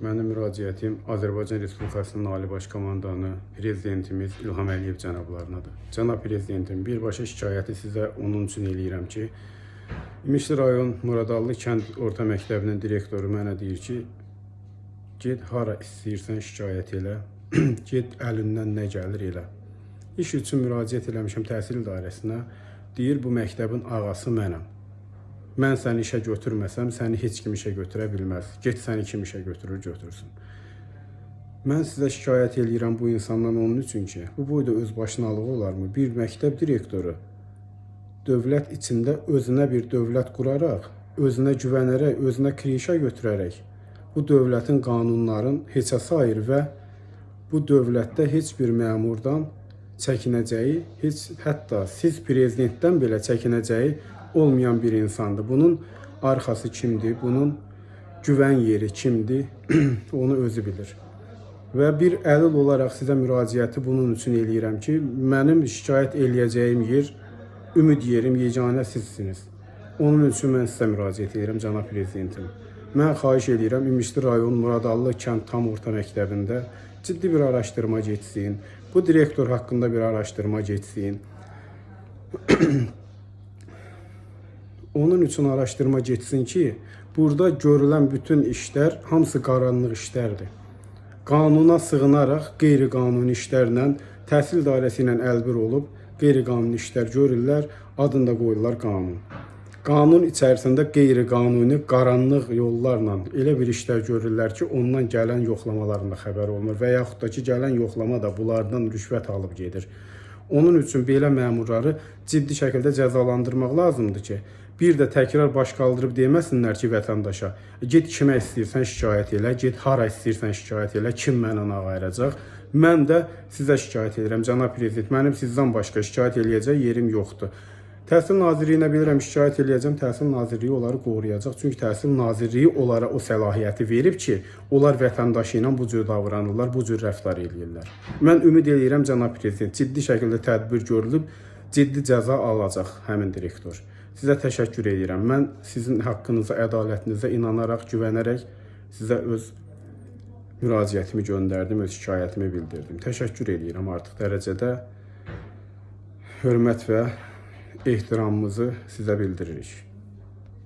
Mənim müraciətim Azərbaycan Respublikasının Ali Baş Komandanı Prezidentimiz İlham Əliyev cənablarınadır. Cənab Prezidentim, birbaşa şikayəti sizə onun üçün eləyirəm ki, İmişli rayon Muradallı kənd orta məktəbinin direktoru mənə deyir ki, get hara istəyirsən şikayət elə, get əlindən nə gəlir elə. İş üçün müraciət eləmişəm təhsil idarəsinə, deyir bu məktəbin ağası mənəm. Mən səni işə götürməsəm, səni heç kim işə götürə bilməz. Get səni kim işə götürür, götürsün. Mən sizə şikayət eləyirəm bu insandan onun üçün ki, bu boyda özbaşınalığı olarmı? Bir məktəb direktoru dövlət içində özünə bir dövlət quraraq, özünə güvənərək, özünə krişə götürərək bu dövlətin qanunların heçə sayır və bu dövlətdə heç bir məmurdan çəkinəcəyi, hətta siz prezidentdən belə çəkinəcəyi olmayan bir insandır. Bunun arxası kimdir? Bunun güvən yeri kimdir? Onu özü bilir. Və bir əlil olaraq sizə müraciəti bunun üçün eləyirəm ki, mənim şikayət eləyəcəyim yer, ümid yerim yeganə sizsiniz. Onun üçün mən sizə müraciət edirəm, cənab prezidentim. Mən xahiş edirəm, İmişli rayon Muradallı kənd tam orta məktəbində ciddi bir araşdırma geçsin. Bu direktor haqqında bir araşdırma geçsin. Onun üçün araşdırma geçsin ki, burada görülən bütün işlər hamısı qaranlıq işlərdir. Qanuna sığınaraq qeyri-qanuni işlərlə, təhsil idarəsi ilə əlbir olub, qeyri-qanuni işlər görürlər, adını da qoyurlar qanun. Qanun içərisində qeyri-qanuni, qaranlıq yollarla elə bir işlər görürlər ki, ondan gələn yoxlamalarında xəbər olmur və yaxud da ki, gələn yoxlama da bunlardan rüşvət alıb gedir. Onun üçün belə məmurları ciddi şəkildə cəzalandırmaq lazımdır ki, bir də təkrar baş qaldırıb deməsinlər ki, vətəndaşa, get kimə istəyirsən şikayət elə, get hara istəyirsən şikayət elə, kim mənə ayıracaq. Mən də sizə şikayət edirəm, cənab prezident, mənim sizdən başqa şikayət eləyəcək yerim yoxdur. Təhsil Nazirliyinə bilirəm, şikayət eləyəcəm, Təhsil Nazirliyi onları qoruyacaq. Çünki Təhsil Nazirliyi onlara o səlahiyyəti verib ki, onlar vətəndaşı ilə bu cür davranırlar, bu cür rəftar eləyirlər. Mən ümid eləyirəm, cənab prezident, ciddi şəkildə tədbir görülüb, ciddi cəza alacaq həmin direktor. Sizə təşəkkür edirəm. Mən sizin haqqınıza, ədalətinizə inanaraq, güvənərək sizə öz müraciətimi göndərdim, öz şikayətimi bildirdim. Təşəkkür edirəm artıq dərəcədə hörmət və ehtiramımızı sizə bildiririk.